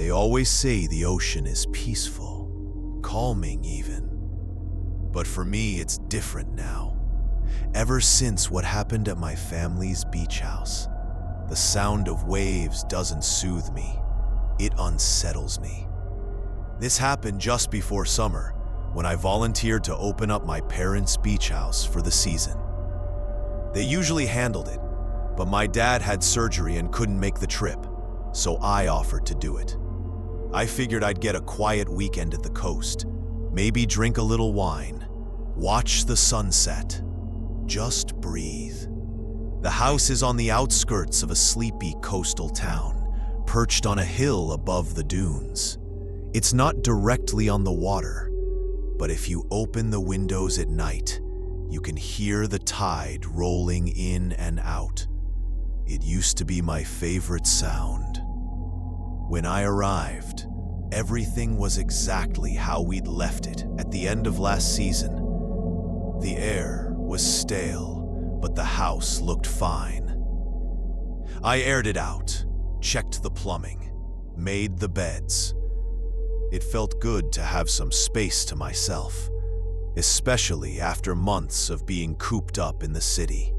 They always say the ocean is peaceful, calming even. But for me, it's different now. Ever since what happened at my family's beach house, the sound of waves doesn't soothe me. It unsettles me. This happened just before summer, when I volunteered to open up my parents' beach house for the season. They usually handled it, but my dad had surgery and couldn't make the trip, so I offered to do it. I figured I'd get a quiet weekend at the coast, maybe drink a little wine, watch the sunset, just breathe. The house is on the outskirts of a sleepy coastal town, perched on a hill above the dunes. It's not directly on the water, but if you open the windows at night, you can hear the tide rolling in and out. It used to be my favorite sound. When I arrived, everything was exactly how we'd left it at the end of last season. The air was stale, but the house looked fine. I aired it out, checked the plumbing, made the beds. It felt good to have some space to myself, especially after months of being cooped up in the city.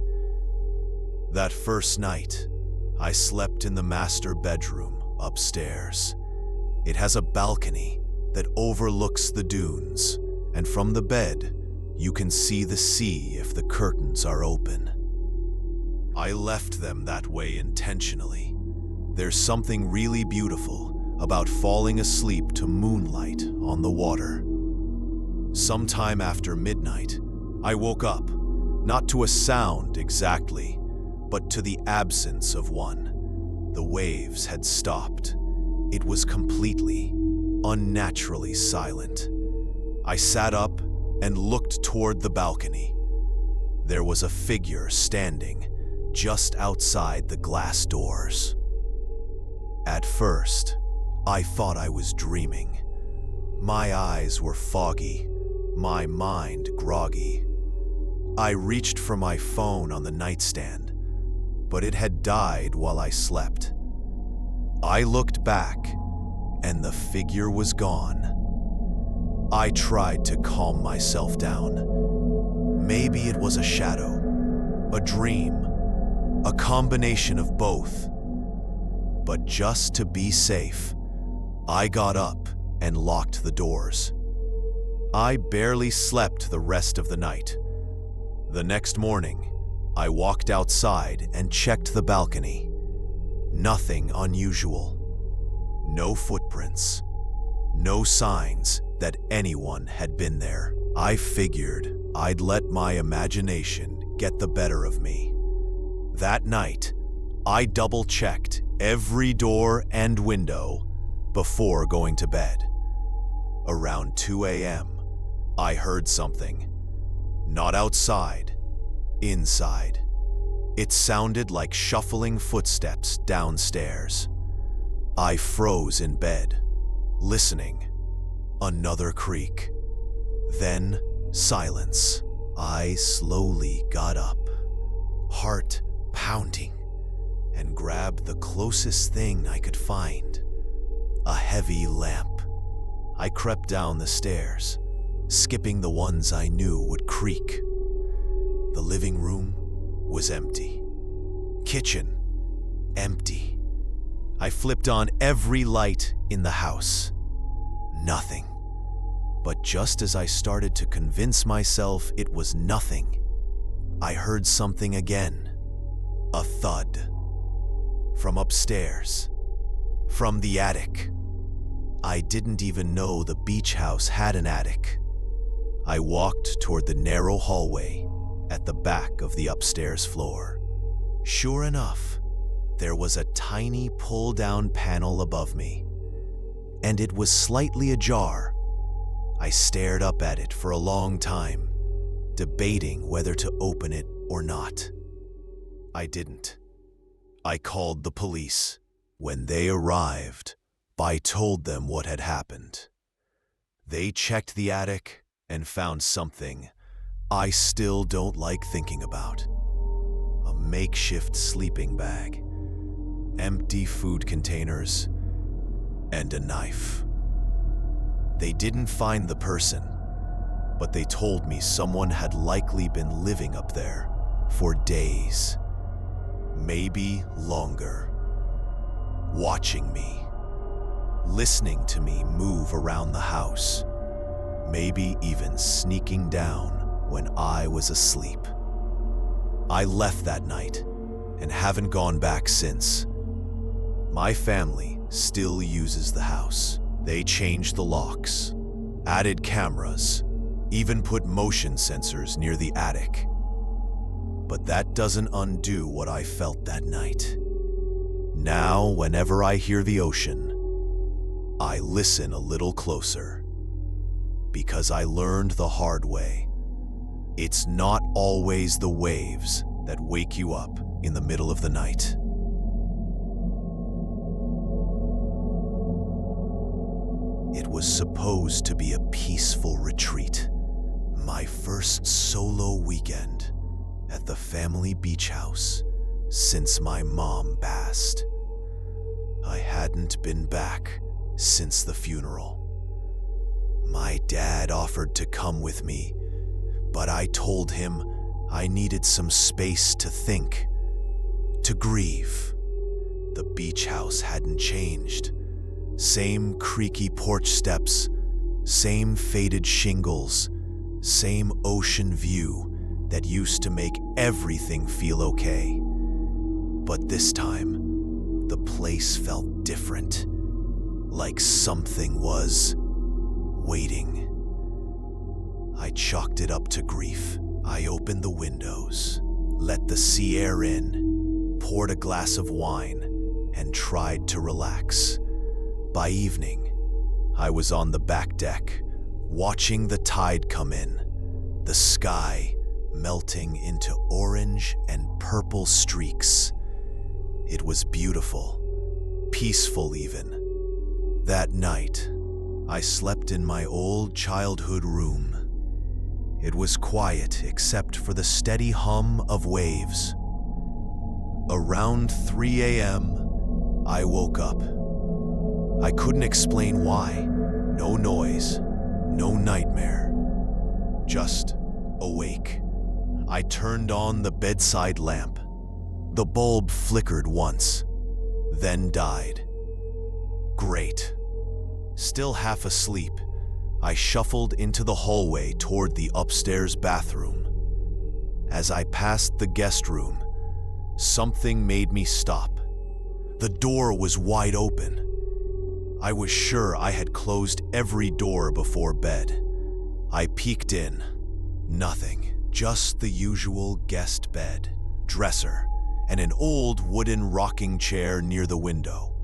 That first night, I slept in the master bedroom upstairs. It has a balcony that overlooks the dunes, and from the bed, you can see the sea if the curtains are open. I left them that way intentionally. There's something really beautiful about falling asleep to moonlight on the water. Sometime after midnight, I woke up, not to a sound exactly, but to the absence of one. The waves had stopped. It was completely, unnaturally silent. I sat up and looked toward the balcony. There was a figure standing just outside the glass doors. At first, I thought I was dreaming. My eyes were foggy, my mind groggy. I reached for my phone on the nightstand, but it had died while I slept. I looked back, and the figure was gone. I tried to calm myself down. Maybe it was a shadow, a dream, a combination of both. But just to be safe, I got up and locked the doors. I barely slept the rest of the night. The next morning, I walked outside and checked the balcony. Nothing unusual. No footprints. No signs that anyone had been there. I figured I'd let my imagination get the better of me. That night, I double-checked every door and window before going to bed. Around 2 a.m., I heard something. Not outside, inside. It sounded like shuffling footsteps downstairs. I froze in bed, listening. Another creak. Then silence. I slowly got up, heart pounding, and grabbed the closest thing I could find. A heavy lamp. I crept down the stairs, skipping the ones I knew would creak. The living room was empty. Kitchen, empty. I flipped on every light in the house. Nothing. But just as I started to convince myself it was nothing, I heard something again. A thud. From upstairs. From the attic. I didn't even know the beach house had an attic. I walked toward the narrow hallway at the back of the upstairs floor. Sure enough, there was a tiny pull-down panel above me, and it was slightly ajar. I stared up at it for a long time, debating whether to open it or not. I didn't. I called the police. When they arrived, I told them what had happened. They checked the attic and found something I still don't like thinking about. A makeshift sleeping bag, empty food containers, and a knife. They didn't find the person, but they told me someone had likely been living up there for days, maybe longer, watching me, listening to me move around the house, maybe even sneaking down when I was asleep. I left that night and haven't gone back since. My family still uses the house. They changed the locks, added cameras, even put motion sensors near the attic. But that doesn't undo what I felt that night. Now, whenever I hear the ocean, I listen a little closer, because I learned the hard way. It's not always the waves that wake you up in the middle of the night. It was supposed to be a peaceful retreat, my first solo weekend at the family beach house since my mom passed. I hadn't been back since the funeral. My dad offered to come with me, but I told him I needed some space to think, to grieve. The beach house hadn't changed. Same creaky porch steps, same faded shingles, same ocean view that used to make everything feel okay. But this time, the place felt different, like something was waiting. I chalked it up to grief. I opened the windows, let the sea air in, poured a glass of wine, and tried to relax. By evening, I was on the back deck, watching the tide come in, the sky melting into orange and purple streaks. It was beautiful, peaceful even. That night, I slept in my old childhood room. It was quiet except for the steady hum of waves. Around 3 a.m., I woke up. I couldn't explain why. No noise, no nightmare. Just awake. I turned on the bedside lamp. The bulb flickered once, then died. Great. Still half asleep, I shuffled into the hallway toward the upstairs bathroom. As I passed the guest room, something made me stop. The door was wide open. I was sure I had closed every door before bed. I peeked in. Nothing. Just the usual guest bed, dresser, and an old wooden rocking chair near the window.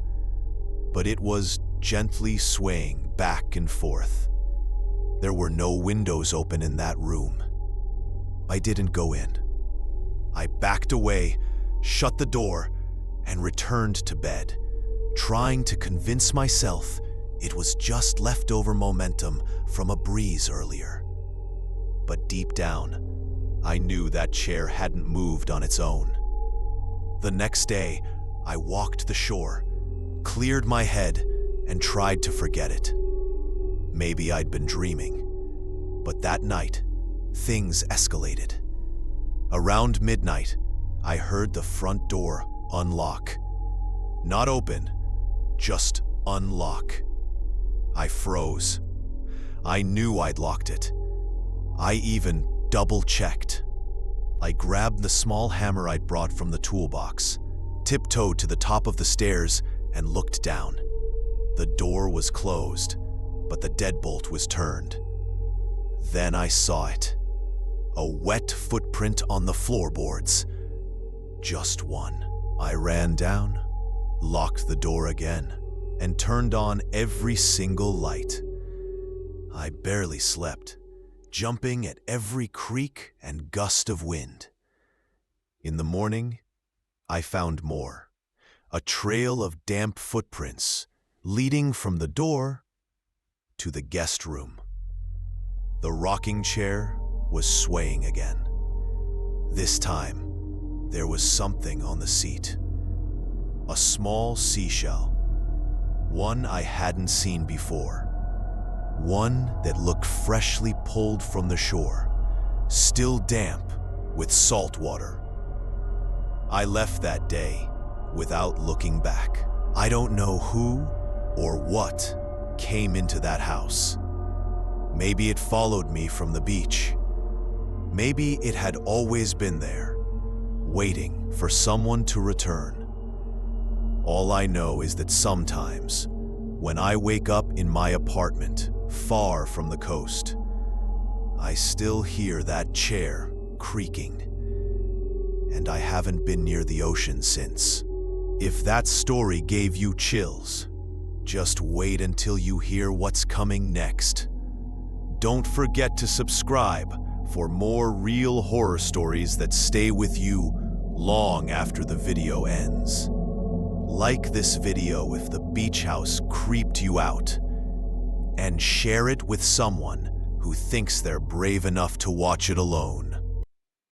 But it was gently swaying back and forth. There were no windows open in that room. I didn't go in. I backed away, shut the door, and returned to bed, trying to convince myself it was just leftover momentum from a breeze earlier. But deep down, I knew that chair hadn't moved on its own. The next day, I walked the shore, cleared my head, and tried to forget it. Maybe I'd been dreaming, but that night, things escalated. Around midnight, I heard the front door unlock. Not open, just unlock. I froze. I knew I'd locked it. I even double-checked. I grabbed the small hammer I'd brought from the toolbox, tiptoed to the top of the stairs, and looked down. The door was closed, but the deadbolt was turned. Then I saw it. A wet footprint on the floorboards. Just one. I ran down, locked the door again, and turned on every single light. I barely slept, jumping at every creak and gust of wind. In the morning, I found more. A trail of damp footprints leading from the door to the guest room. The rocking chair was swaying again. This time, there was something on the seat. A small seashell. One I hadn't seen before. One that looked freshly pulled from the shore, still damp with salt water. I left that day without looking back. I don't know who or what came into that house. Maybe it followed me from the beach. Maybe it had always been there, waiting for someone to return. All I know is that sometimes, when I wake up in my apartment far from the coast, I still hear that chair creaking, and I haven't been near the ocean since. If that story gave you chills, just wait until you hear what's coming next. Don't forget to subscribe for more real horror stories that stay with you long after the video ends. Like this video if the beach house creeped you out, and share it with someone who thinks they're brave enough to watch it alone.